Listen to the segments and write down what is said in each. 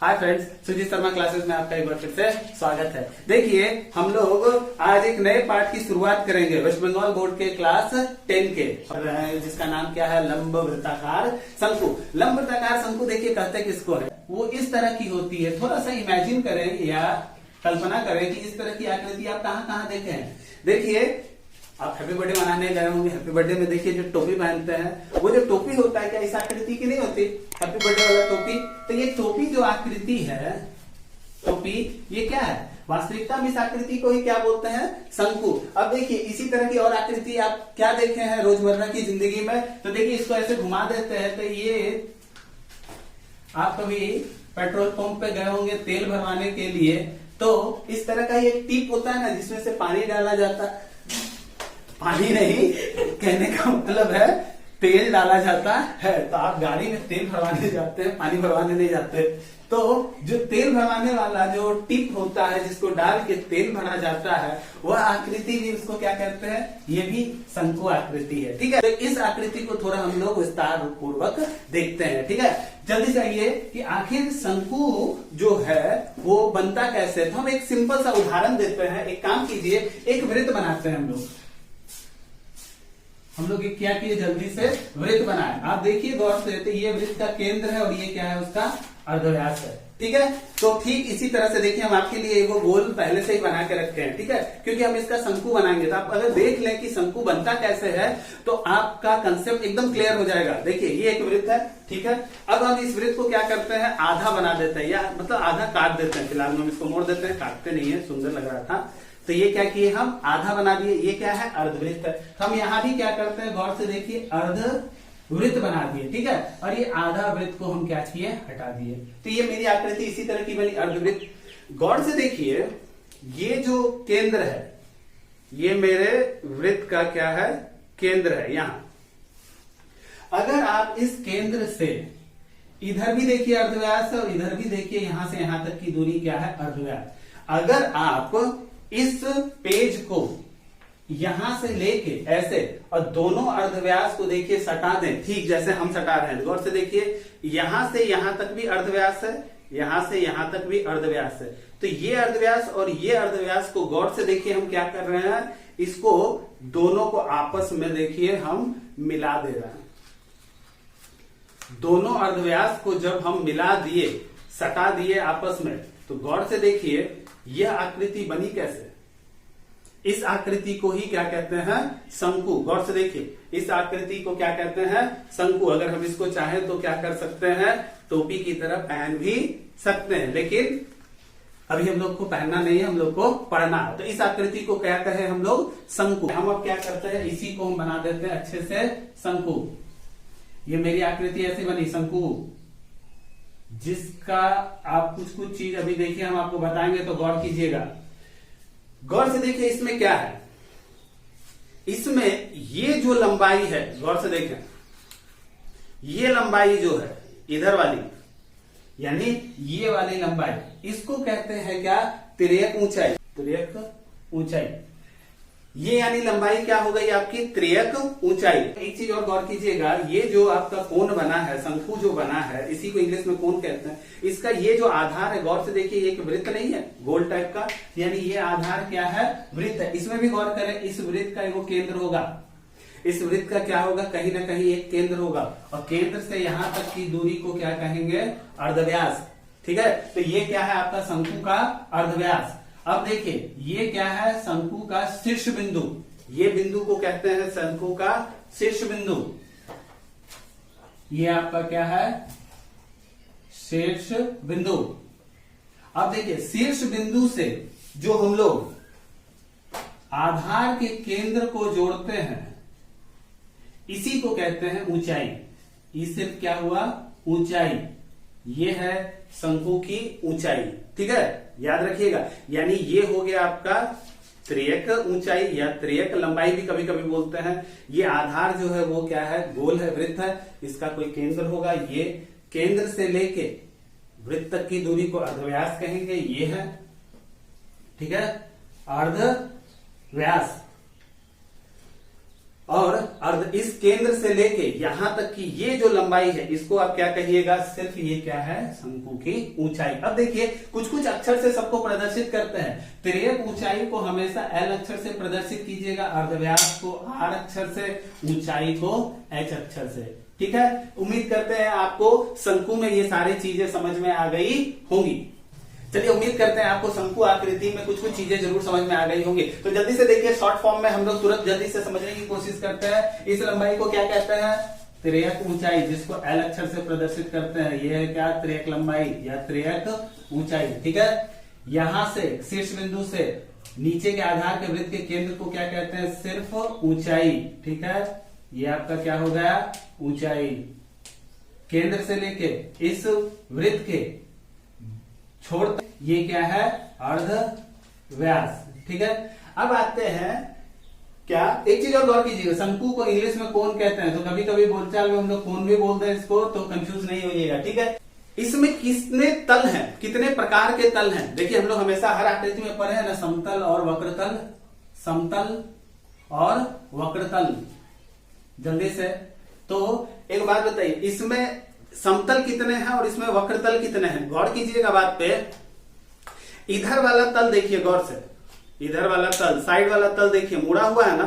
हाय friends, Sujit Sharma classes में आपका एक बार फिर से स्वागत है। देखिए, हम लोग आज एक नए पाठ की शुरुआत करेंगे वेस्ट बंगाल बोर्ड के क्लास 10 के, जिसका नाम क्या है, लंब वृत्ताकार शंकु। लंब वृत्ताकार शंकु देखिए कहते किसको है, वो इस तरह की होती है। थोड़ा सा इमेजिन करें या कल्पना करें कि इस तरह की आकृति आप कहाँ कहाँ देखे हैं। देखिए, आप हैप्पी बर्थडे मनाने गए होंगे, हैप्पी बर्थडे में देखिए जो टोपी पहनते हैं, वो जो टोपी होता है क्या इस आकृति की नहीं होती, हैप्पी बर्थडे वाला टोपी। तो ये टोपी जो आकृति है, टोपी, ये क्या है, वास्तविकता में इस आकृति को ही क्या बोलते हैं, शंकु। अब देखिए इसी तरह की और आकृति आप क्या देखे हैं रोजमर्रा की जिंदगी में। तो देखिए इसको ऐसे घुमा देते हैं, तो ये आप कभी पेट्रोल पंप पे गए होंगे तेल भरवाने के लिए, तो इस तरह का ये टिप होता है ना, जिसमें से पानी डाला जाता है। पानी नहीं, कहने का मतलब है तेल डाला जाता है। तो आप गाड़ी में तेल भरवाने जाते हैं, पानी भरवाने नहीं जाते। तो जो तेल भरवाने वाला जो टिप होता है, जिसको डाल के तेल भरा जाता है, वह आकृति भी उसको क्या कहते हैं, ये भी शंकु आकृति है। ठीक है, तो इस आकृति को थोड़ा हम लोग विस्तार पूर्वक देखते हैं। ठीक है, जल्दी चाहिए कि आखिर शंकु जो है वो बनता कैसे। तो हम एक सिंपल सा उदाहरण देते हैं। एक काम कीजिए, एक वृत्त बनाते हैं हम लोग क्या किए, जल्दी से वृत्त बनाए। आप देखिए गौर से, तो ये वृत्त का केंद्र है और ये क्या है, उसका अर्धव्यास है। ठीक है, तो ठीक इसी तरह से देखिए हम आपके लिए एक गोल पहले से ही बना के रखे हैं। ठीक है, क्योंकि हम इसका शंकु बनाएंगे। तो आप अगर देख लें कि शंकु बनता कैसे है, तो आपका कंसेप्ट एकदम क्लियर हो जाएगा। देखिए ये एक वृत्त है, ठीक है। अब हम इस वृत्त को क्या करते हैं, आधा बना देते हैं, या मतलब आधा काट देते हैं। फिलहाल हम इसको मोड़ देते हैं, काटते नहीं है, सुंदर लग रहा था। तो ये क्या किए, हम आधा बना दिए। ये क्या है, अर्धवृत्त है। हम यहाँ भी क्या करते हैं, गौर से देखिए, अर्धवृत्त बना दिए। ठीक है, और ये आधा वृत्त को हम क्या किए, हटा दिए। तो ये मेरी आकृति इसी तरह की बनी, अर्धवृत्त। गौर से देखिए, ये जो केंद्र है, ये मेरे वृत्त का क्या है, केंद्र है। यहां अगर आप इस केंद्र से इधर भी देखिए अर्धव्यास है, और इधर भी देखिए, यहां से यहां तक की दूरी क्या है, अर्धव्यास। अगर आप इस पेज को यहां से लेके ऐसे और दोनों अर्धव्यास को देखिए सटा दें, ठीक जैसे हम सटा रहे हैं। गौर से देखिए, यहां से यहां तक भी अर्धव्यास है, यहां से यहां तक भी अर्धव्यास है। तो ये अर्धव्यास और ये अर्धव्यास को गौर से देखिए हम क्या कर रहे हैं, इसको दोनों को आपस में देखिए हम मिला दे रहे हैं। दोनों अर्धव्यास को जब हम मिला दिए, सटा दिए आपस में, तो गौर से देखिए यह आकृति बनी कैसे। इस आकृति को ही क्या कहते हैं, शंकु। गौर से देखिए, इस आकृति को क्या कहते हैं, शंकु। अगर हम इसको चाहें तो क्या कर सकते हैं, टोपी की तरह पहन भी सकते हैं, लेकिन अभी हम लोग को पहनना नहीं है, हम लोग को पढ़ना है। तो इस आकृति को क्या कहे हम लोग, शंकु। हम अब क्या करते हैं, इसी को हम बना देते हैं अच्छे से, शंकु। ये मेरी आकृति ऐसी बनी, शंकु, जिसका आप कुछ कुछ चीज अभी देखिए हम आपको बताएंगे, तो गौर कीजिएगा। गौर से देखिए इसमें क्या है, इसमें ये जो लंबाई है, गौर से देखें, ये लंबाई जो है इधर वाली, यानी ये वाली लंबाई, इसको कहते हैं क्या, तिर्यक ऊंचाई। तिर्यक ऊंचाई, ये यानी लंबाई क्या हो गई आपकी, तिर्यक ऊंचाई। एक चीज और गौर कीजिएगा, ये जो आपका कोण बना है, शंकु जो बना है, इसी को इंग्लिश में कोण कहते हैं। इसका ये जो आधार है, गौर से देखिए, ये एक वृत्त नहीं है गोल टाइप का, यानी ये आधार क्या है, वृत्त है। इसमें भी गौर करें, इस वृत्त का एक केंद्र होगा, इस वृत्त का क्या होगा, कहीं ना कहीं एक केंद्र होगा, और केंद्र से यहां तक की दूरी को क्या कहेंगे, अर्धव्यास। ठीक है, तो ये क्या है आपका शंकु का अर्धव्यास। अब देखिए ये क्या है, शंकु का शीर्ष बिंदु। ये बिंदु को कहते हैं शंकु का शीर्ष बिंदु। ये आपका क्या है, शीर्ष बिंदु। अब देखिए शीर्ष बिंदु से जो हम लोग आधार के केंद्र को जोड़ते हैं, इसी को कहते हैं ऊंचाई। ये सिर्फ क्या हुआ, ऊंचाई। ये है शंकु की ऊंचाई। ठीक है, याद रखिएगा। यानी ये हो गया आपका त्रियक ऊंचाई या त्रियक लंबाई भी कभी कभी बोलते हैं। ये आधार जो है वो क्या है, गोल है, वृत्त है, इसका कोई केंद्र होगा। ये केंद्र से लेके वृत्त तक की दूरी को अर्धव्यास कहेंगे, ये है। ठीक है, अर्धव्यास। और और इस केंद्र से लेके यहां तक की ये जो लंबाई है इसको आप क्या कहिएगा, सिर्फ ये क्या है, शंकु की ऊंचाई। अब देखिए कुछ कुछ अक्षर से सबको प्रदर्शित करते हैं। तिर्यक ऊंचाई को हमेशा एल अक्षर से प्रदर्शित कीजिएगा, अर्धव्यास को आर अक्षर से, ऊंचाई को एच अक्षर से। ठीक है, उम्मीद करते हैं आपको शंकु में ये सारी चीजें समझ में आ गई होंगी। चलिए उम्मीद करते हैं आपको शंकु आकृति में कुछ कुछ चीजें जरूर समझ में आ गई होंगी। तो जल्दी से देखिए शॉर्ट फॉर्म में हम लोग तुरंत जल्दी से समझने की कोशिश करते हैं। इस लंबाई को क्या कहते हैं, तिर्यक ऊंचाई, जिसको एल अक्षर से प्रदर्शित करते हैं। ये है क्या, तिर्यक लंबाई या तिर्यक ऊंचाई। ठीक है, यहां से शीर्ष बिंदु से नीचे के आधार के वृत्त के केंद्र को क्या कहते हैं, सिर्फ ऊंचाई। ठीक है, ये आपका क्या हो गया, ऊंचाई। केंद्र से लेके इस वृत्त के छोड़ तक ये क्या है, अर्ध व्यास। ठीक है, अब आते हैं क्या, एक चीज और गौर कीजिएगा, शंकु को इंग्लिश में कोन कहते हैं। तो कभी कभी बोलचाल में हम लोग कोन भी बोलते हैं इसको, तो कंफ्यूज नहीं होइएगा। ठीक है, इसमें कितने तल हैं, कितने प्रकार के तल हैं। देखिए हम लोग हमेशा हर आकृति में पढ़े हैं ना, समतल और वक्रतल, समतल और वक्रतल। जल्दी से, तो एक बात बताइए, इसमें समतल कितने हैं और इसमें वक्रतल कितने हैं। गौर कीजिएगा बात पे, इधर वाला तल देखिए गौर से, इधर वाला तल, साइड वाला तल देखिए मुड़ा हुआ है ना,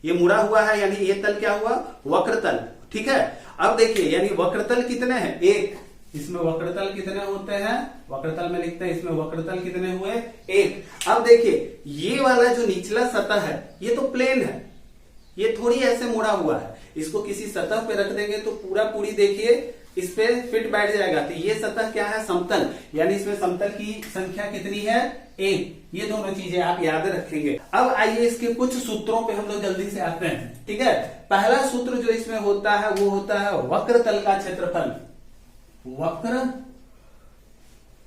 ये मुड़ा हुआ है, यानी ये तल क्या हुआ, वक्रतल। ठीक है, अब देखिए यानी वक्रतल कितने हैं, एक। इसमें वक्रतल कितने होते हैं, वक्रतल में लिखते हैं, इसमें वक्रतल कितने हुए, एक। अब देखिए ये वाला जो निचला सतह है ये तो प्लेन है, ये थोड़ी ऐसे मुड़ा हुआ है। इसको किसी सतह पे रख देंगे तो पूरा पूरी देखिए इस पे फिट बैठ जाएगा। तो ये सतह क्या है, समतल, यानी इसमें समतल की संख्या कितनी है, एक। ये दोनों चीजें आप याद रखेंगे। अब आइए इसके कुछ सूत्रों पे हम लोग जल्दी से आते हैं। ठीक है, पहला सूत्र जो इसमें होता है वो होता है वक्र तल का क्षेत्रफल। वक्र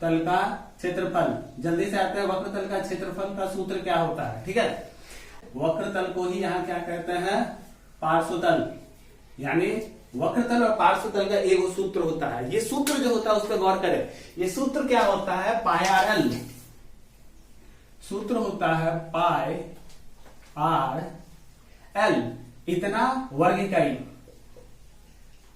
तल का क्षेत्रफल, जल्दी से आते हैं, वक्र तल का क्षेत्रफल का सूत्र क्या होता है। ठीक है, वक्र तल को ही यहाँ क्या कहते हैं, पार्श्वतल। यानी वक्रतल और पार्श्वतल का एक सूत्र होता है। ये सूत्र जो होता है उस पर गौर करें। ये सूत्र क्या होता है, पाई आर एल। सूत्र होता है पाई आर एल, इतना वर्ग इकाई।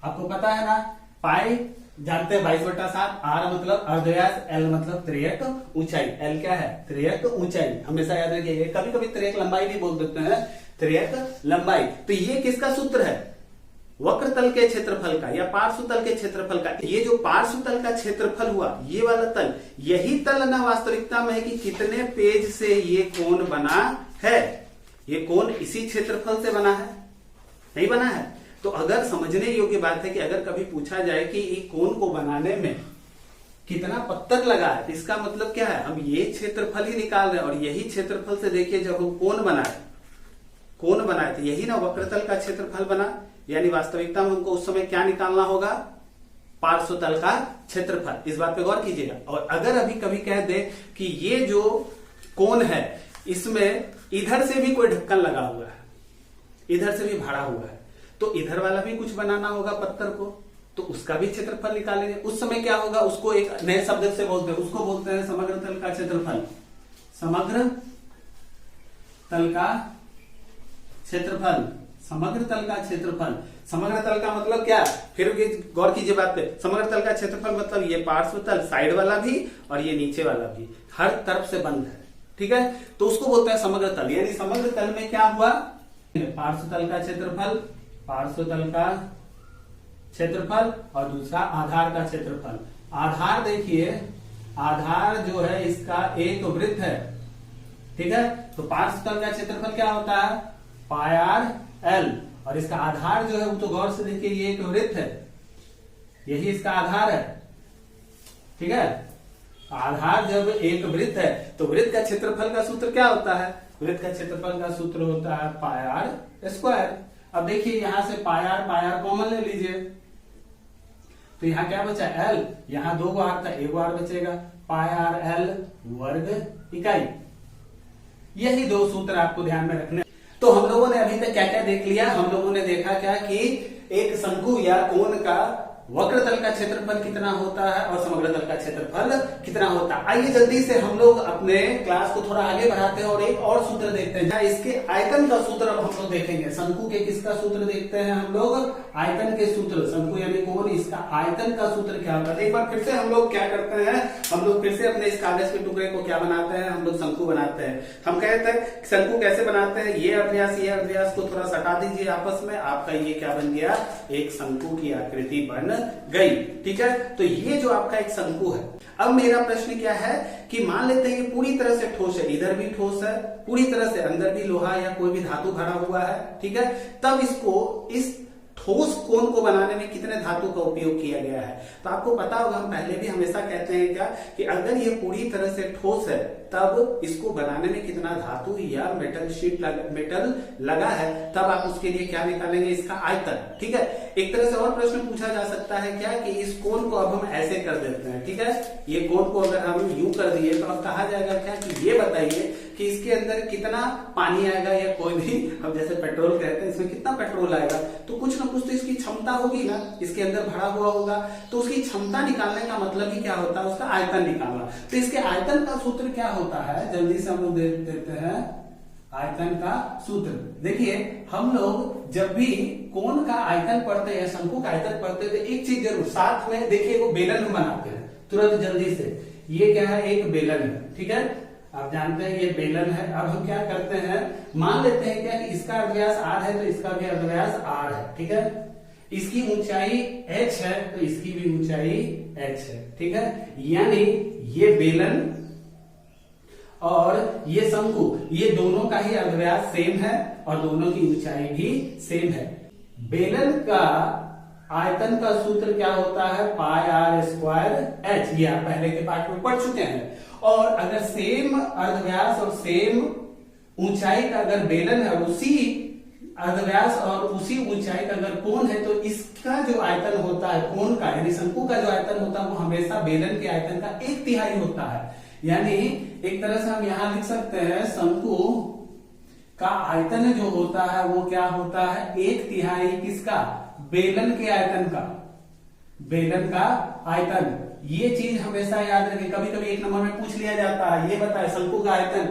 आपको पता है ना, पाई जानते हैं 22/7, आर मतलब अर्धव्यास, एल मतलब तिर्यक ऊंचाई। एल क्या है, तिर्यक ऊंचाई, हमेशा याद रखिए। कभी कभी तिर्यक लंबाई भी बोल देते हैं, तिर्यक लंबाई। तो ये किसका सूत्र है, वक्र तल के क्षेत्रफल का या पार्श्व तल के क्षेत्रफल का। ये जो पार्श्व तल का क्षेत्रफल हुआ, ये वाला तल, यही तल ना वास्तविकता में है कि कितने पेज से ये कोण बना है। ये कोण इसी क्षेत्रफल से बना है, नहीं बना है। तो अगर समझने योग्य बात है कि अगर कभी पूछा जाए कि ये कोण को बनाने में कितना पत्थर लगा है, इसका मतलब क्या है, हम ये क्षेत्रफल ही निकाल रहे हैं। और यही क्षेत्रफल से देखिए जब हम कोण बनाए, कोण बनाए तो यही ना वक्रतल का क्षेत्रफल बना। यानी वास्तविकता में हमको उस समय क्या निकालना होगा, पार्श्व तल का क्षेत्रफल। इस बात पे गौर कीजिएगा। और अगर अभी कभी कह दे कि ये जो कोण है इसमें इधर से भी कोई ढक्कन लगा हुआ है, इधर से भी भरा हुआ है, तो इधर वाला भी कुछ बनाना होगा पत्थर को, तो उसका भी क्षेत्रफल निकालेंगे। उस समय क्या होगा, उसको एक नए शब्द से बोलते हैं, उसको बोलते हैं समग्र तल का क्षेत्रफल। समग्र तल का क्षेत्रफल, समग्र तल का क्षेत्रफल। समग्र तल का मतलब क्या, फिर गौर कीजिए बात पे। समग्र तल का क्षेत्रफल मतलब ये पार्श्व तल, साइड वाला भी और ये नीचे वाला भी, हर तरफ से बंद है। ठीक है, तो उसको बोलते हैं समग्र तल। यानी समग्र तल में क्या हुआ, पार्श्व तल का क्षेत्रफल, पार्श्व तल का क्षेत्रफल, और दूसरा आधार का क्षेत्रफल। आधार देखिए, आधार जो है इसका एक वृत्त है। ठीक है, तो पार्श्व तल का क्षेत्रफल क्या होता है, पाई आर एल, और इसका आधार जो है वो तो गौर से देखिए ये एक वृत्त है, यही इसका आधार है। ठीक है, आधार जब एक वृत्त है तो वृत्त का क्षेत्रफल का सूत्र क्या होता है, वृत्त का क्षेत्रफल का सूत्र होता है पाई आर स्क्वायर। अब देखिए यहां से पाई आर कॉमन ले लीजिए, तो यहां क्या बचा, एल, यहां 2 आर था, 1 आर बचेगा, पाई आर एल वर्ग इकाई। यही 2 सूत्र आपको ध्यान में रखने। तो हम लोगों ने अभी तक क्या क्या देख लिया, हम लोगों ने देखा क्या कि एक शंकु या कोण का वक्र तल का क्षेत्रफल कितना होता है और समग्र तल का क्षेत्रफल कितना होता है। आइए जल्दी से हम लोग अपने क्लास को थोड़ा आगे बढ़ाते हैं और एक और सूत्र देखते हैं। इसके आयतन का सूत्र अब हम लोग देखेंगे। शंकु के किसका सूत्र देखते हैं हम लोग? आयतन के सूत्र। शंकु यानी कोण, इसका आयतन का सूत्र क्या होता है? एक बार फिर से हम लोग क्या करते हैं, हम लोग फिर से अपने इस कागज के टुकड़े को क्या बनाते हैं, हम लोग शंकु बनाते हैं। हम कहते हैं शंकु कैसे बनाते हैं, ये अभ्यास को थोड़ा सटा दीजिए आपस में, आपका ये क्या बन गया, एक शंकु की आकृति बन गई। ठीक है, तो ये जो आपका एक शंकु है। अब मेरा प्रश्न क्या है कि मान लेते हैं ये पूरी तरह से ठोस है, इधर भी ठोस है, पूरी तरह से अंदर भी लोहा या कोई भी धातु भरा हुआ है। ठीक है, तब इसको, इस ठोस कोण को बनाने में कितने धातु का उपयोग किया गया है? तो आपको पता होगा, हम पहले भी हमेशा कहते हैं क्या कि अगर ये पूरी तरह से ठोस है तब इसको बनाने में कितना धातु या मेटल लगा है, तब आप उसके लिए क्या निकालेंगे, इसका आयतन। ठीक है, एक तरह से और प्रश्न पूछा जा सकता है क्या कि इस कोण को अब हम ऐसे कर देते हैं। ठीक है, ये कोण को अगर हम यूं कर दिए तो अब कहा जाएगा क्या कि ये बताइए कि इसके अंदर कितना पानी आएगा, या कोई भी हम जैसे पेट्रोल कहते हैं, इसमें कितना पेट्रोल आएगा, तो कुछ ना कुछ तो इसकी क्षमता होगी ना, इसके अंदर भरा हुआ होगा। तो उसकी क्षमता निकालने का मतलब ही क्या होता है, उसका आयतन निकालना। तो इसके आयतन का सूत्र क्या होता है, जल्दी से हम लोग देख देते हैं आयतन का सूत्र। देखिए, हम लोग जब भी कोण का आयतन पढ़ते हैं, शंकु का आयतन पढ़ते हैं, तो एक चीज जरूर साथ में देखिए, वो बेलन हम बनाते हैं तुरंत जल्दी से। ये क्या है, एक बेलन है। ठीक है, आप जानते हैं ये बेलन है। अब हम क्या करते हैं, मान लेते हैं क्या कि इसका अर्धव्यास r है, तो इसका भी अर्धव्यास r है। ठीक है, इसकी ऊंचाई h है, तो इसकी भी ऊंचाई h है। ठीक है, यानी ये बेलन और ये शंकु, ये दोनों का ही अर्धव्यास सेम है और दोनों की ऊंचाई भी सेम है। बेलन का आयतन का सूत्र क्या होता है, पाई आर स्क्वायर एच। ये आप पहले के पाठ में पढ़ चुके हैं। और अगर सेम अर्धव्यास और सेम ऊंचाई का अगर बेलन है, उसी अर्धव्यास और उसी ऊंचाई का अगर कोण है, तो इसका जो आयतन होता है कोण का, यानी शंकु का जो आयतन होता है, वो हमेशा बेलन के आयतन का 1/3 होता है। यानी एक तरह से हम यहां लिख सकते हैं, शंकु का आयतन जो होता है वो क्या होता है, 1/3 किसका, बेलन के आयतन का, बेलन का आयतन। ये चीज हमेशा याद रखें, कभी कभी एक नंबर में पूछ लिया जाता है, ये बताए शंकु का आयतन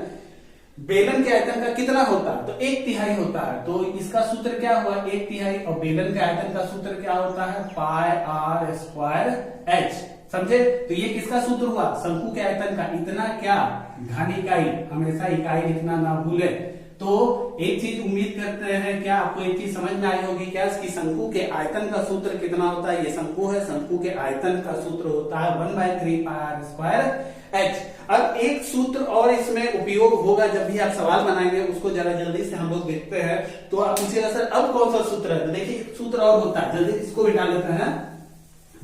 बेलन के आयतन का कितना होता है, तो 1/3 होता है। तो इसका सूत्र क्या हुआ, 1/3, और बेलन के आयतन का सूत्र क्या होता है, पाई आर स्क्वायर एच। समझे? तो ये किसका सूत्र हुआ, शंकु के आयतन का। इतना क्या, घन इकाई, हमेशा इकाई लिखना ना भूले। तो एक चीज उम्मीद करते हैं, क्या आपको एक चीज समझ में आई होगी क्या, कि शंकु के आयतन का सूत्र कितना होता है। ये शंकु है, शंकु के आयतन का सूत्र होता है 1/3 पाई आर स्क्वायर एच। अब एक सूत्र और इसमें उपयोग होगा जब भी आप सवाल बनाएंगे, उसको जरा जल्दी से हम लोग देखते हैं। तो आप पूछिएगा सर अब कौन सा सूत्र है, तो देखिए सूत्र और होता है, जल्दी इसको भी डाल लेते हैं।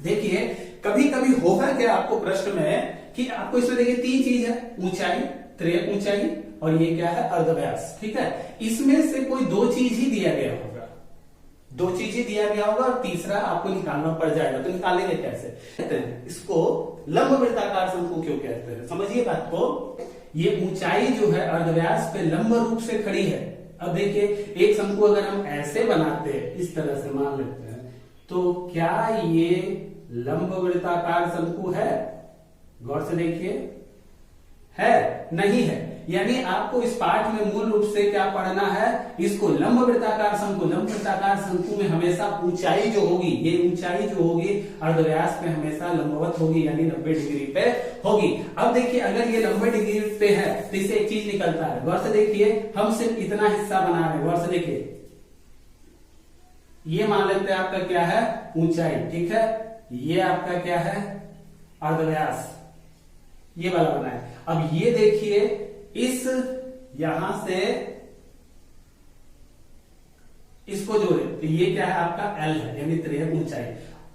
देखिए, कभी कभी होगा क्या आपको प्रश्न में कि आपको इसमें देखिए 3 चीज है, ऊंचाई, त्रियक ऊंचाई, और ये क्या है, अर्धव्यास। ठीक है, इसमें से कोई 2 चीज ही दिया गया होगा, 2 चीज ही दिया गया होगा, और तीसरा आपको निकालना पड़ जाएगा। तो निकालेंगे कैसे, कहते हैं इसको लंब वृत्ताकार शंकु क्यों कहते हैं, समझिए बात को। ये ऊंचाई जो है अर्धव्यास पे लंब रूप से खड़ी है। अब देखिए, एक शंकु अगर हम ऐसे बनाते हैं, इस तरह से मान लेते हैं, तो क्या ये लंब वृत्ताकार शंकु है, गौर से देखिए, है नहीं है। यानी आपको इस पाठ में मूल रूप से क्या पढ़ना है, इसको लंब वृत्ताकार शंकु। लंब वृत्ताकार शंकु में हमेशा ऊंचाई जो होगी, ये ऊंचाई जो होगी अर्धव्यास पे हमेशा लंबवत होगी, यानी 90 डिग्री पे होगी। अब देखिए, अगर ये 90 डिग्री पे है तो इससे एक चीज निकलता है, गौर से देखिए, हम सिर्फ इतना हिस्सा बना रहे हैं, गौर से देखिए, ये मान लेते हैं आपका क्या है, ऊंचाई। ठीक है, ये आपका क्या है, अर्धव्यास, ये वाला बना है। अब ये देखिए, इस यहां से इसको जोड़े तो ये क्या है आपका L है, यानी त्रियक ऊंचाई।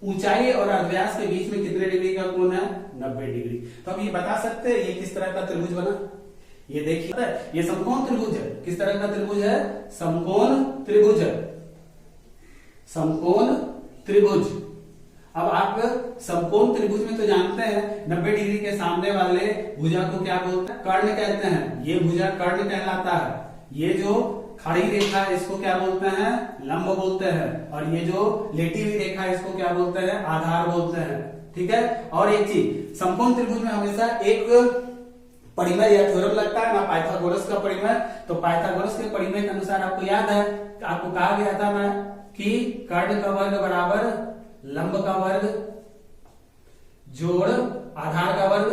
ऊंचाई और अर्धव्यास के बीच में कितने डिग्री का कोण है, 90 डिग्री। तो अब ये बता सकते हैं ये किस तरह का त्रिभुज बना, ये देखिए, ये समकोण त्रिभुज है। किस तरह का त्रिभुज है, समकोण त्रिभुज है, समकोण त्रिभुज। अब आप समकोण त्रिभुज में तो जानते हैं 90 डिग्री के सामने वाले भुजा को क्या बोलते हैं, कर्ण कहते हैं। ये भुजा कर्ण कहलाता है। ये जो खड़ी रेखा इसको क्या बोलते हैं, लंब बोलते हैं, और ये जो लेटी हुई रेखा इसको क्या बोलते हैं, आधार बोलते हैं। ठीक है। और एक चीज, समकोण त्रिभुज में हमेशा एक परिमेय या थ्योरम लगता है ना, पाइथागोरस का परिमेय। तो पाइथागोरस के परिमेय के अनुसार आपको याद है, आपको कहा गया था ना कि कर्ण का वर्ग बराबर लंब का वर्ग जोड़ आधार का वर्ग,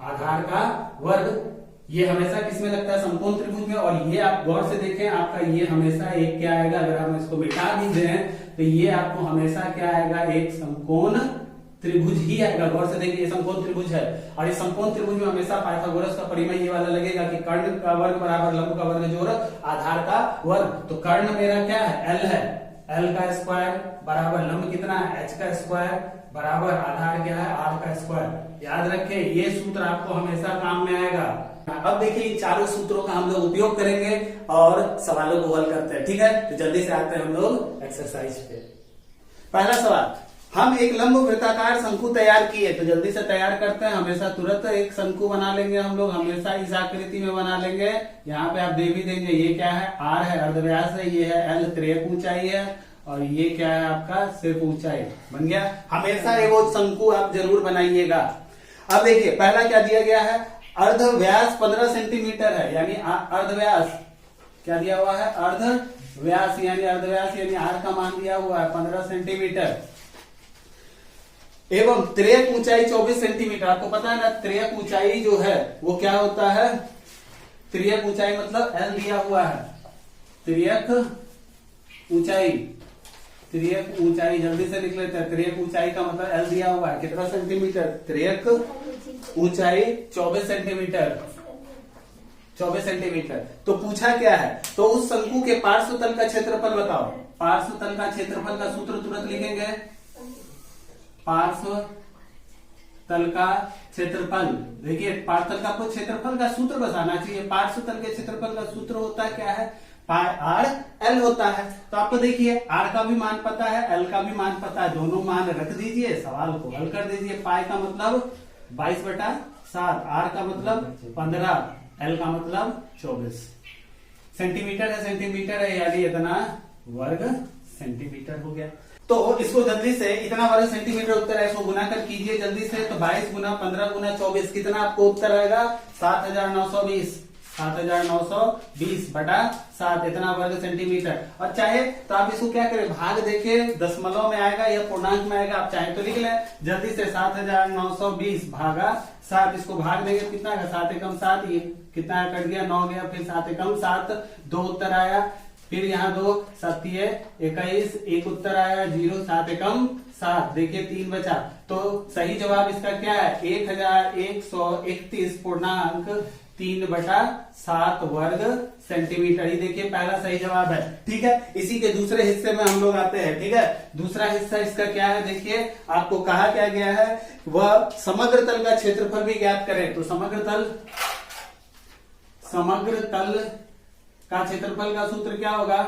आधार का वर्ग। ये हमेशा किसमें लगता है, समकोण त्रिभुज में। और ये आप गौर से देखें, आपका ये हमेशा एक क्या आएगा, अगर हम इसको मिटा दीजिए तो ये आपको हमेशा क्या आएगा, एक समकोण त्रिभुज ही आएगा। गौर से देखिए, ये समकोण त्रिभुज है, और इस समकोण त्रिभुज में हमेशा पाइथागोरस का परिमेय ये वाला लगेगा कि कर्ण का वर्ग बराबर लंब का वर्ग जोड़ आधार का वर्ग। तो कर्ण मेरा क्या है, एल है, एल का स्क्वायर बराबर लंब कितना है, एच का स्क्वायर बराबर आधार क्या है, आर का स्क्वायर। याद रखें, ये सूत्र आपको हमेशा काम में आएगा। अब देखिए, इन चारों सूत्रों का हम लोग उपयोग करेंगे और सवालों को हल करते हैं। ठीक है, तो जल्दी से आते हैं हम लोग एक्सरसाइज पे। पहला सवाल, हम एक लंब वृत्ताकार शंकु तैयार किए, तो जल्दी से तैयार करते हैं। हमेशा तुरंत एक शंकु बना लेंगे हम लोग, हमेशा इस आकृति में बना लेंगे। यहाँ पे आप दे भी देंगे, ये क्या है, आर है, अर्धव्यास है, ये है एल, त्रियक ऊंचाई है, और ये क्या है आपका सिर्फ ऊंचाई। बन गया। हमेशा ये वो शंकु आप जरूर बनाइएगा। अब देखिए, पहला क्या दिया गया है, अर्धव्यास 15 सेंटीमीटर है, यानी अर्धव्यास क्या दिया हुआ है, अर्धव्यास यानी अर्धव्यास यानी आर का मान दिया हुआ है 15 सेंटीमीटर, एवं त्रियक ऊंचाई 24 सेंटीमीटर। आपको पता है ना, त्रियक ऊंचाई जो है वो क्या होता है, त्रियक ऊंचाई मतलब एल दिया हुआ है, त्रियक ऊंचाई, त्रियक ऊंचाई जल्दी से लिख लेते हैं। त्रियक ऊंचाई का मतलब एल दिया हुआ है कितना सेंटीमीटर, त्रियक ऊंचाई 24 सेंटीमीटर, 24 सेंटीमीटर। तो पूछा क्या है, तो उस शंकु के पार्श्व तल का क्षेत्रफल बताओ। पार्श्व तल का क्षेत्रफल का सूत्र तुरंत लिखेंगे, पार्श्व तल का क्षेत्रफल। देखिए, पार्श्व तल का आपको क्षेत्रफल का सूत्र बताना चाहिए। पार्श्व तल के क्षेत्रफल का सूत्र होता है क्या है, पाई आर एल होता है। तो आपको देखिए, आर का भी मान पता है, एल का भी मान पता है, दोनों मान रख दीजिए, सवाल को हल कर दीजिए। पाई का मतलब 22/7, आर का मतलब 15, एल का मतलब 24। सेंटीमीटर है, सेंटीमीटर है, यानी इतना वर्ग सेंटीमीटर हो गया। तो इसको जल्दी से, इतना वर्ग सेंटीमीटर उत्तर है, इसको गुना कर कीजिए जल्दी से। तो 22 गुना 15 गुना 24 कितना आपको उत्तर आएगा, 7920, 7920/7, इतना वर्ग सेंटीमीटर। और चाहे तो आप इसको क्या करें, भाग देखिए, दशमलव में आएगा या पूर्णांक में आएगा, आप चाहे तो लिख लें जल्दी से। 7920 भागा 7, इसको भाग देंगे कितना आएगा, 7 एकम 7, ये कितना कट गया, 9 गया, फिर 7 एकम 7, 2 उत्तर आया, फिर यहाँ 2 7 21, एक उत्तर आया 0, 7 एकम 7, देखिए 3 बचा। तो सही जवाब इसका क्या है, 1131.3/7 वर्ग सेंटीमीटर। ही देखिए, पहला सही जवाब है। ठीक है, इसी के दूसरे हिस्से में हम लोग आते हैं। ठीक है, दूसरा हिस्सा इसका क्या है, देखिए आपको कहा क्या गया है, वह समग्र तल का क्षेत्रफल भी ज्ञात करें। तो समग्र तल का क्षेत्रफल का सूत्र क्या होगा,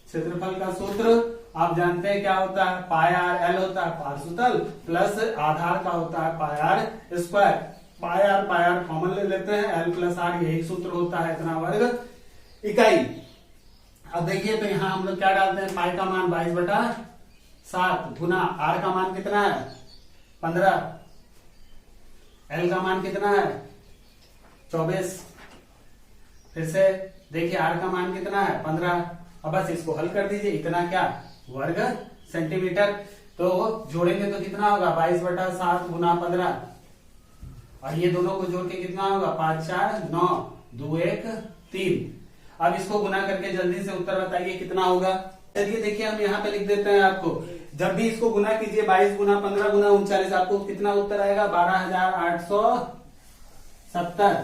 क्षेत्रफल का सूत्र आप जानते हैं क्या होता है, पाई आर एल होता है पार्श्व तल, प्लस आधार का होता है pi R square. Pi R common ले लेते हैं, एल प्लस आर यही सूत्र होता है, इतना वर्ग इकाई। अब देखिए, तो यहाँ हम लोग क्या डालते हैं, पाई का मान 22/7 गुना आर का मान कितना है 15, एल का मान कितना है 24। फिर से देखिए, आर का मान कितना है 15। अब बस इसको हल कर दीजिए, इतना क्या वर्ग सेंटीमीटर। तो जोड़ेंगे तो कितना होगा, 22/7 गुना 15, और ये दोनों को जोड़ के कितना होगा, 5 4 9 2 1 3। अब इसको गुना करके जल्दी से उत्तर बताइए कितना होगा। चलिए देखिए, हम यहाँ पे लिख देते हैं आपको, जब भी इसको गुना कीजिए 22 गुना 15 गुना 39, आपको कितना उत्तर आएगा, 12,870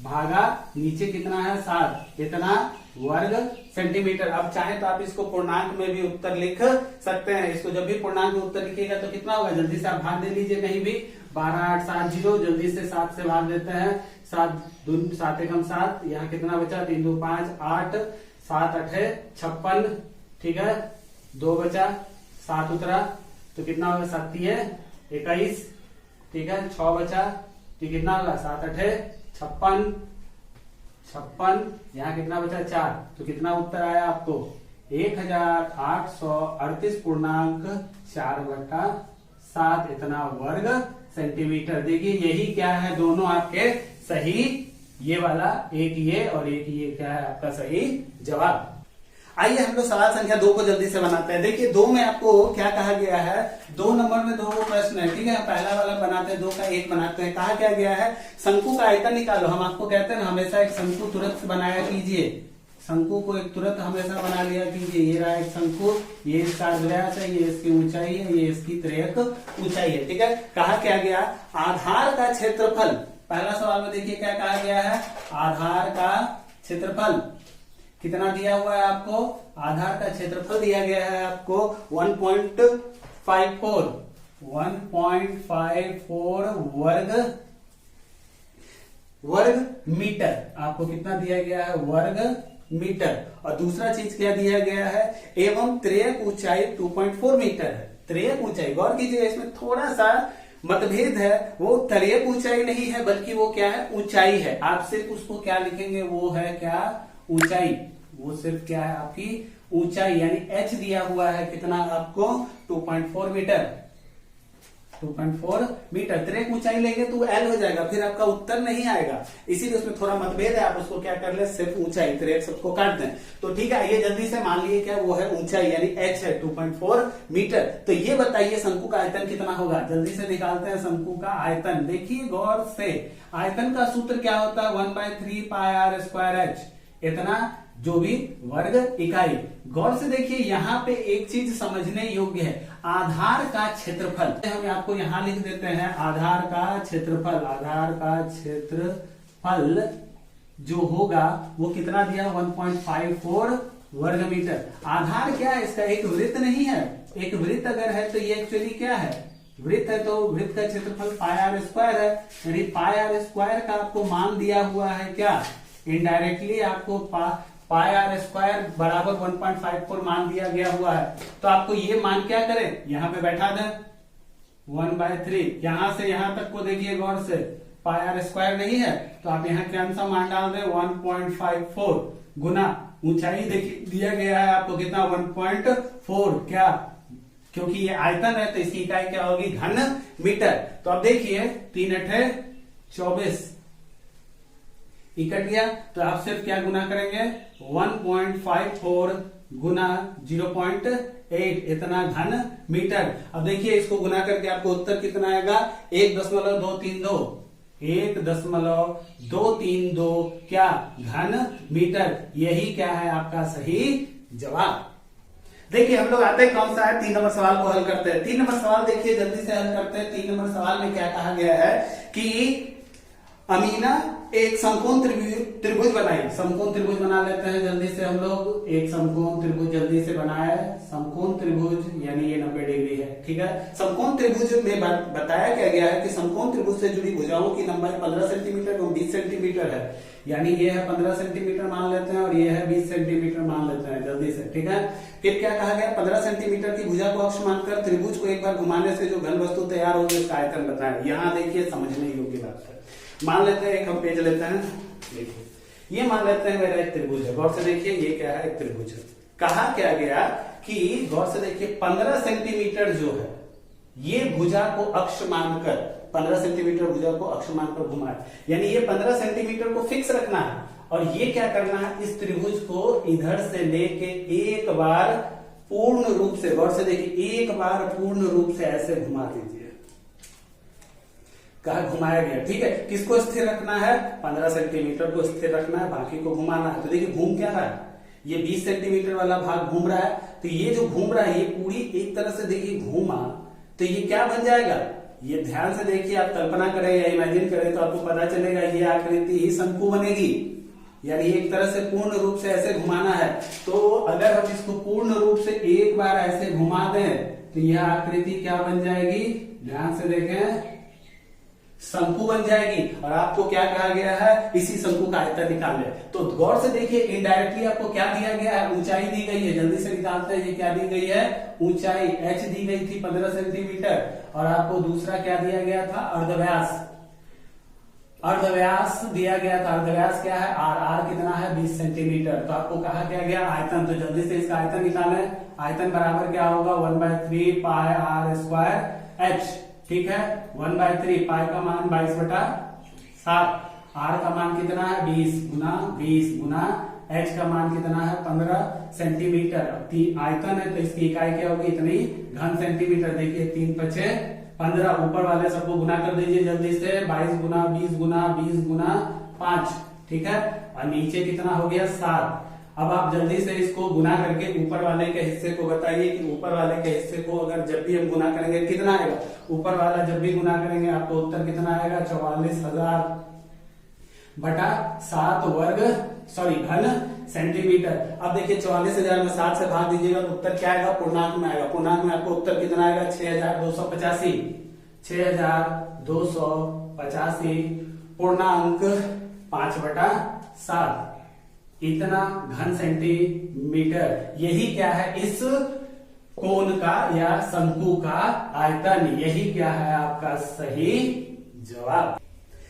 भागा नीचे कितना है 7, इतना वर्ग सेंटीमीटर। अब चाहे तो आप इसको पूर्णांक में भी उत्तर लिख सकते हैं। इसको जब भी पूर्णांक में उत्तर लिखिएगा तो कितना होगा, जल्दी से आप भाग दे लीजिए कहीं भी, 12,870, जल्दी से 7 से भाग देते हैं, 7 एकम 7, यहाँ कितना बचा, 3 2 5 8, 7 8 56, ठीक है, 2 बचा, 7 उतरा, तो कितना होगा, 7 21, ठीक है, 6 बचा, तो कितना होगा, 7 8 56, 56, यहाँ कितना बचा 4, तो कितना उत्तर आया आपको 1838.4/7 इतना वर्ग सेंटीमीटर। देखिए यही क्या है, दोनों आपके सही, ये वाला एक ये और एक ये क्या है आपका सही जवाब। आइए हम लोग सवाल संख्या 2 को जल्दी से बनाते हैं। देखिए 2 में आपको क्या कहा गया है, 2 नंबर में 2 प्रश्न है, ठीक है। पहला वाला बनाते हैं, 2 का 1 बनाते हैं। कहा क्या गया है, शंकु का आयतन निकालो। हम आपको कहते हैं हमेशा एक शंकु तुरंत बनाया कीजिए, शंकु को एक तुरंत हमेशा बना लिया कीजिए। ये रहा एक शंकु, ये इसका अर्धव्यास है, ये इसकी ऊंचाई है, ये इसकी त्रियक ऊंचाई है, ठीक है। कहा क्या गया, आधार का क्षेत्रफल। पहला सवाल में देखिए क्या कहा गया है, आधार का क्षेत्रफल कितना दिया हुआ है आपको, आधार का क्षेत्रफल दिया गया है आपको 1.54 वर्ग मीटर। आपको कितना दिया गया है, वर्ग मीटर। और दूसरा चीज क्या दिया गया है, एवं त्रियक ऊंचाई 2.4 मीटर है। त्रियक ऊंचाई, गौर कीजिए इसमें थोड़ा सा मतभेद है, वो त्रियक ऊंचाई नहीं है बल्कि वो क्या है, ऊंचाई है। आप सिर्फ उसको क्या लिखेंगे, वो है क्या, ऊंचाई। वो सिर्फ क्या है आपकी ऊंचाई, यानी h दिया हुआ है कितना आपको 2.4 मीटर। 2.4 मीटर त्रियक ऊंचाई लेंगे तो L हो जाएगा, फिर आपका उत्तर नहीं आएगा। इसीलिए उसमें थोड़ा मतभेद है, आप उसको क्या कर ले, सिर्फ ऊंचाई त्रियक सबको काट दें। तो ठीक है, ये जल्दी से मान लिए क्या वो है ऊंचाई, यानी h है 2.4 मीटर। तो ये बताइए शंकु का आयतन कितना होगा, जल्दी से निकालते हैं शंकु का आयतन। देखिए गौर से, आयतन का सूत्र क्या होता है, 1/3 πr²h, इतना जो भी वर्ग इकाई। गौर से देखिए यहाँ पे एक चीज समझने योग्य है, आधार का क्षेत्रफल। हम आपको यहाँ लिख देते हैं आधार का क्षेत्रफल। आधार का क्षेत्रफल जो होगा वो कितना दिया, 1.54 वर्ग मीटर। आधार क्या है इसका, एक वृत्त नहीं है। एक वृत्त अगर है तो ये एक्चुअली क्या है, वृत्त है, तो वृत्त का क्षेत्रफल πr² है, यानी πr² का आपको मान दिया हुआ है क्या, इनडायरेक्टली आपको πr² बराबर 1.54 मान दिया गया हुआ है। तो आपको ये मान क्या करें, यहाँ पे बैठा दें 1/3, यहां से यहां तक को देखिए गौर से, πr² नहीं है तो आप यहाँ कौन सा मान डाल दें, 1.54 गुना ऊंचाई देखिए दिया गया है आपको कितना, 1.4, क्या, क्योंकि ये आयतन है तो इसकी इकाई क्या होगी, घन मीटर। तो अब देखिए 3 × 24 इकट गया, तो आप सिर्फ क्या गुना करेंगे, 1.54 गुना 0.8 इतना घन मीटर। अब देखिए इसको गुना करके आपको उत्तर कितना आएगा, 1.232 1.232 क्या, घन मीटर। यही क्या है आपका सही जवाब। देखिए हम लोग आते हैं कौन सा है, 3 नंबर सवाल को हल करते हैं। 3 नंबर सवाल देखिए जल्दी से हल करते हैं। 3 नंबर सवाल में क्या कहा गया है कि अमीना एक समकोण त्रिभुज बनाई। समकोण त्रिभुज बना लेते हैं जल्दी से हम लोग। एक समकोण त्रिभुज जल्दी से बनाया है। समकोण त्रिभुज यानी ये 90 डिग्री है, ठीक है। समकोण त्रिभुज में बताया क्या गया है कि समकोण त्रिभुज से जुड़ी भुजाओं की लंबाई 15 सेंटीमीटर एवं 20 सेंटीमीटर है। यानी ये है 15 सेंटीमीटर मान लेते हैं और ये है 20 सेंटीमीटर मान लेते हैं जल्दी से, ठीक है। फिर क्या कहा गया, 15 सेंटीमीटर की भुजा को अक्ष मानकर त्रिभुज को एक बार घुमाने से जो घन वस्तु तैयार होगी उसका आयतन बताएं। यहाँ देखिए समझने योग्य बात है। मान लेते हैं एक हम पेज लेते हैं, देखिए ये मान लेते हैं मेरा एक त्रिभुज है। गौर से देखिए ये क्या है, एक त्रिभुज है। कहा क्या गया कि गौर से देखिए 15 सेंटीमीटर जो है ये भुजा को अक्ष मानकर, 15 सेंटीमीटर भुजा को अक्ष मानकर घुमाए, यानी ये 15 सेंटीमीटर को फिक्स रखना है और ये क्या करना है, इस त्रिभुज को इधर से लेके एक बार पूर्ण रूप से, गौर से देखिए एक बार पूर्ण रूप से ऐसे घुमा दीजिए। कहा घुमाया गया, ठीक है। किसको स्थिर रखना है, 15 सेंटीमीटर को स्थिर रखना है, बाकी को घुमाना है। तो देखिए घूम क्या रहा है, ये 20 सेंटीमीटर वाला भाग घूम रहा है, तो ये जो घूम रहा है ये पूरी एक तरह से देखिए घूमा, तो ये क्या बन जाएगा, ये ध्यान से देखिए, आप कल्पना करें या इमेजिन करें तो आपको पता चलेगा ये आकृति ही शंकु बनेगी। यानी एक तरह से पूर्ण रूप से ऐसे घुमाना है। तो अगर हम इसको पूर्ण रूप से एक बार ऐसे घुमा दें तो यह आकृति क्या बन जाएगी, ध्यान से देखें, शंकु बन जाएगी। और आपको क्या कहा गया है, इसी शंकु का आयतन निकाले। तो गौर से देखिए इनडायरेक्टली आपको क्या दिया गया है, ऊंचाई दी गई है। जल्दी से निकालते हैं, ये क्या दी गई है, ऊंचाई h दी गई थी 15 सेंटीमीटर और आपको दूसरा क्या दिया गया था, अर्धव्यास। अर्धव्यास दिया गया था, अर्धव्यास क्या है आर, आर कितना है 20 सेंटीमीटर। तो आपको कहा क्या गया आयतन, तो जल्दी से इसका आयतन निकालें। आयतन बराबर क्या होगा 1/3 पाई आर स्क्वायर एच, ठीक है 1/3 पाई का मान 22/7, आर का मान कितना है 20 गुना एच का मान कितना है 15 सेंटीमीटर। आयतन है तो इसकी इकाई क्या होगी इतनी घन सेंटीमीटर। देखिए 3 × 5 = 15, ऊपर वाले सबको गुना कर दीजिए जल्दी से, 22 गुना 20 गुना 20 गुना 5, ठीक है, और नीचे कितना हो गया 7। अब आप जल्दी से इसको गुना करके ऊपर वाले के हिस्से को बताइए कि ऊपर वाले के हिस्से को अगर जब भी हम गुना करेंगे कितना आएगा। ऊपर वाला जब भी गुना करेंगे आपको उत्तर कितना आएगा 44,000/7 वर्ग घन सेंटीमीटर। अब देखिए 44,000 में 7 से भाग दीजिएगा तो उत्तर क्या आएगा पूर्णांक में आएगा। पूर्णांक में आपको उत्तर कितना आएगा 6,285, 6,285 पूर्णांक 5/7 इतना घन सेंटीमीटर। यही क्या है इस कोण का या शंकु का आयतन, यही क्या है आपका सही जवाब।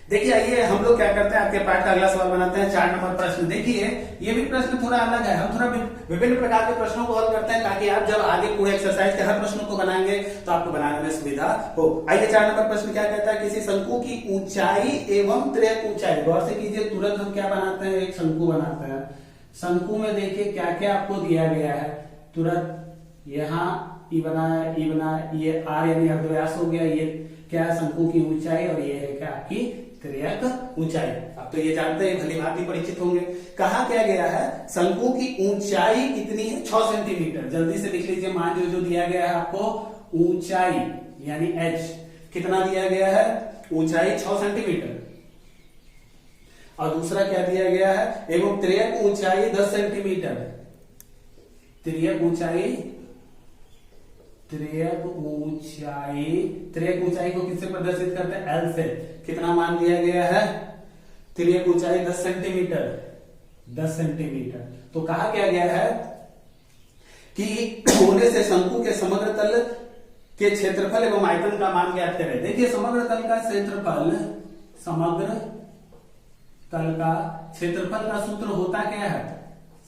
देखिए आइए हम लोग क्या करते हैं आपके पाठ का अगला सवाल बनाते हैं 4 नंबर प्रश्न। देखिए ये भी प्रश्न थोड़ा अलग है, हम थोड़ा विभिन्न प्रकार के प्रश्नों को हल करते हैं ताकि आप जब आगे पूरे एक्सरसाइज के हर प्रश्नों को बनाएंगे तो आपको बनाने में सुविधा हो। आइए 4 नंबर प्रश्न क्या कहता है, किसी शंकु की ऊंचाई एवं तिर्यक ऊंचाई। गौर से कीजिए, तुरंत हम क्या बनाते हैं एक शंकु बनाते हैं। शंकु में देखिए क्या क्या आपको दिया गया है, तुरंत यहाँ ई बना, ये आर यानी अर्धव्यास हो गया, ये क्या है शंकु की ऊंचाई और ये है क्या आपकी तिर्यक ऊंचाई। अब तो ये जानते हैं, भली भांति परिचित होंगे। कहा क्या गया है शंकु की ऊंचाई कितनी है 6 सेंटीमीटर। जल्दी से लिख लीजिए, मान जो दिया गया है आपको ऊंचाई यानी h कितना दिया गया है ऊंचाई 6 सेंटीमीटर, और दूसरा क्या दिया गया है एवं तिर्यक ऊंचाई 10 सेंटीमीटर। तिर्यक ऊंचाई को किससे प्रदर्शित करते हैं L से। कितना मान दिया गया है तिर्यक ऊंचाई 10 सेंटीमीटर। तो कहा क्या गया है कि कोने से शंकु के समग्र तल के क्षेत्रफल एवं आयतन का मान ज्ञात करें। देखिए समग्र तल का क्षेत्रफल का सूत्र होता क्या है,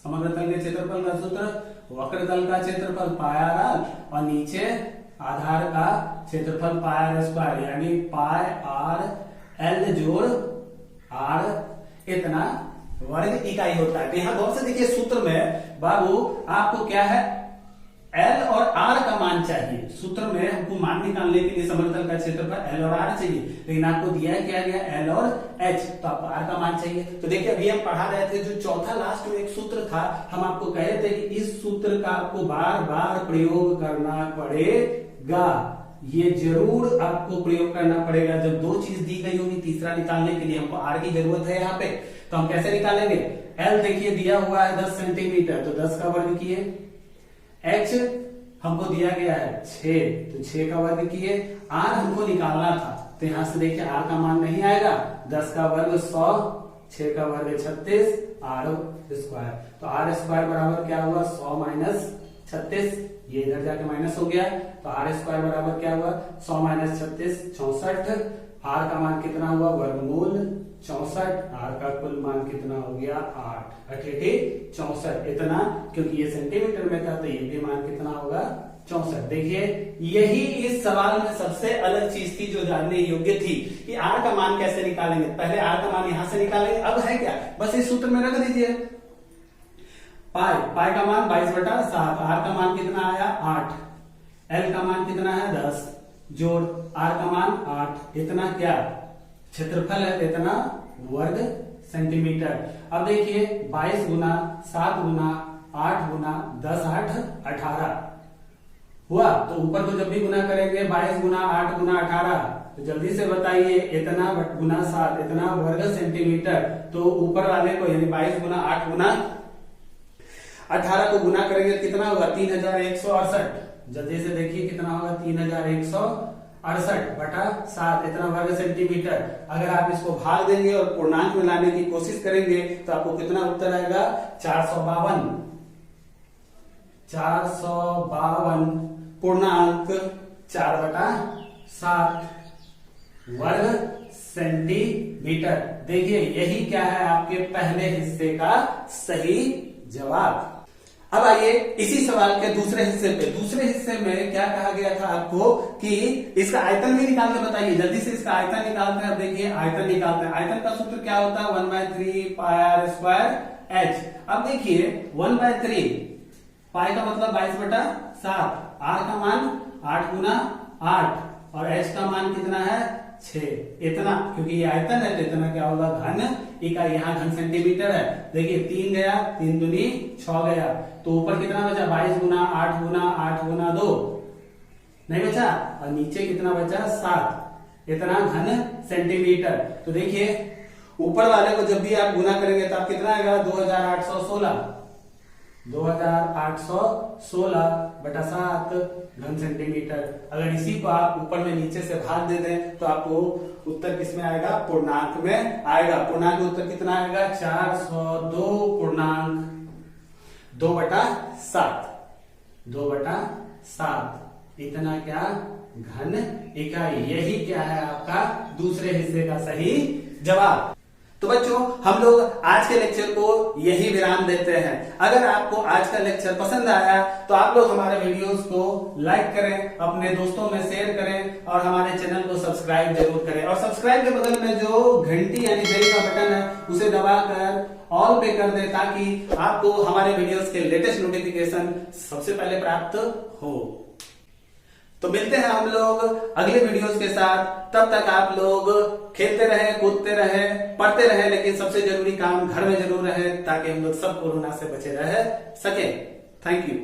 समग्र तल के क्षेत्रफल का सूत्र वक्र तल का क्षेत्रफल पाई r और नीचे आधार का क्षेत्रफल पाई r स्क्वायर यानी पाई r l जोड़ r इतना वर्ग इकाई होता है। यहां गौर से देखिए सूत्र में बाबू आपको क्या है L और R का मान चाहिए। सूत्र में हमको मान निकालने के लिए समग्र तल का क्षेत्रफल L और R चाहिए, लेकिन आपको दिया क्या गया L और H, तो आपको R का मान चाहिए। तो देखिए अभी हम पढ़ा रहे थे जो चौथा लास्ट में एक सूत्र था, हम आपको कह रहे थे कि इस सूत्र का आपको बार बार प्रयोग करना पड़ेगा। ये जरूर आपको प्रयोग करना पड़ेगा जब 2 चीज दी गई होगी। तीसरा निकालने के लिए हमको R की जरूरत है यहाँ पे, तो हम कैसे निकालेंगे। L देखिए दिया हुआ है 10 सेंटीमीटर, तो 10 का वर्ग किए। H हमको दिया गया है 6, तो 6 का वर्ग किए। R हमको निकालना था, तो यहां से देखिए R का मान नहीं आएगा, 10 का वर्ग 100, 6 का वर्ग 36, R स्क्वायर। तो R स्क्वायर बराबर क्या हुआ 100 - 36, ये इधर जाके माइनस हो गया, तो R स्क्वायर बराबर क्या हुआ 100 - 36 64। R का मान कितना हुआ वर्गमूल 64, R का कुल मान कितना हो गया 8, 64 इतना, क्योंकि ये सेंटीमीटर में था तो ये भी मान कितना होगा 64। देखिए यही इस सवाल में सबसे अलग चीज थी जो जानने योग्य थी कि R का मान कैसे निकालेंगे। पहले R का मान यहां से निकालेंगे, अब है क्या बस इस सूत्र में रख दीजिए। पाई का मान 22/7, R का मान कितना आया 8, L का मान कितना है 10 जोड़ R का मान 8, इतना क्या क्षेत्रफल है इतना वर्ग सेंटीमीटर। अब देखिए 22 गुना 7 गुना 8 गुना 10 8 18 हुआ, तो ऊपर को जब भी गुना करेंगे 22 गुना 8 गुना 18, तो जल्दी से बताइए इतना गुना 7 इतना वर्ग सेंटीमीटर। तो ऊपर वाले को यानी 22 गुना 8 गुना 18 को गुना करेंगे कितना होगा 3168। जल्दी से देखिए कितना होगा 3168/7 इतना वर्ग सेंटीमीटर। अगर आप इसको भाग देंगे और पूर्णांक में लाने की कोशिश करेंगे तो आपको कितना उत्तर आएगा 452 पूर्णांक 4/7 वर्ग सेंटीमीटर। देखिए यही क्या है आपके पहले हिस्से का सही जवाब। अब आइए इसी सवाल के दूसरे हिस्से पे। दूसरे हिस्से में क्या कहा गया था आपको कि इसका आयतन भी निकाल के बताइए। जल्दी से इसका आयतन निकालते हैं। अब देखिए आयतन निकालते हैं। आयतन का सूत्र क्या होता है 1/3 पाई आर स्क्वायर एच। अब देखिए 1/3 पाई का मतलब 22/7, आर का मान 8 गुना 8 और एच का मान कितना है 6। इतना, क्योंकि ये आयतन है तो इतना क्या होगा घन इकाई। यहाँ घन सेंटीमीटर है। देखिए 3 गया, 3 दूनी 6 गया, तो ऊपर कितना बचा 22 गुना 8 गुना 8 गुना 2 नहीं बचा, और नीचे कितना बचा 7। इतना घन सेंटीमीटर। तो देखिए ऊपर वाले को जब भी आप गुना करेंगे तो आप कितना आएगा 2816/7 घन सेंटीमीटर। अगर इसी को आप ऊपर में नीचे से भाग दे दें तो आपको उत्तर किसमें आएगा पूर्णांक में आएगा। पूर्णांक में उत्तर कितना आएगा 402.2/7 2/7। इतना क्या घन इकाई। यही क्या है आपका दूसरे हिस्से का सही जवाब। तो बच्चों हम लोग आज के लेक्चर को यही विराम देते हैं। अगर आपको आज का लेक्चर पसंद आया तो आप लोग हमारे वीडियोस को लाइक करें, अपने दोस्तों में शेयर करें और हमारे चैनल को सब्सक्राइब जरूर करें। और सब्सक्राइब के बगल में जो घंटी यानी बेल का बटन है उसे दबाकर ऑल पे कर दें ताकि आपको हमारे वीडियोस के लेटेस्ट नोटिफिकेशन सबसे पहले प्राप्त हो। तो मिलते हैं हम लोग अगले वीडियोस के साथ। तब तक आप लोग खेलते रहे, कूदते रहे, पढ़ते रहे, लेकिन सबसे जरूरी काम घर में जरूर रहे ताकि हम लोग सब कोरोना से बचे रह सके। Thank you.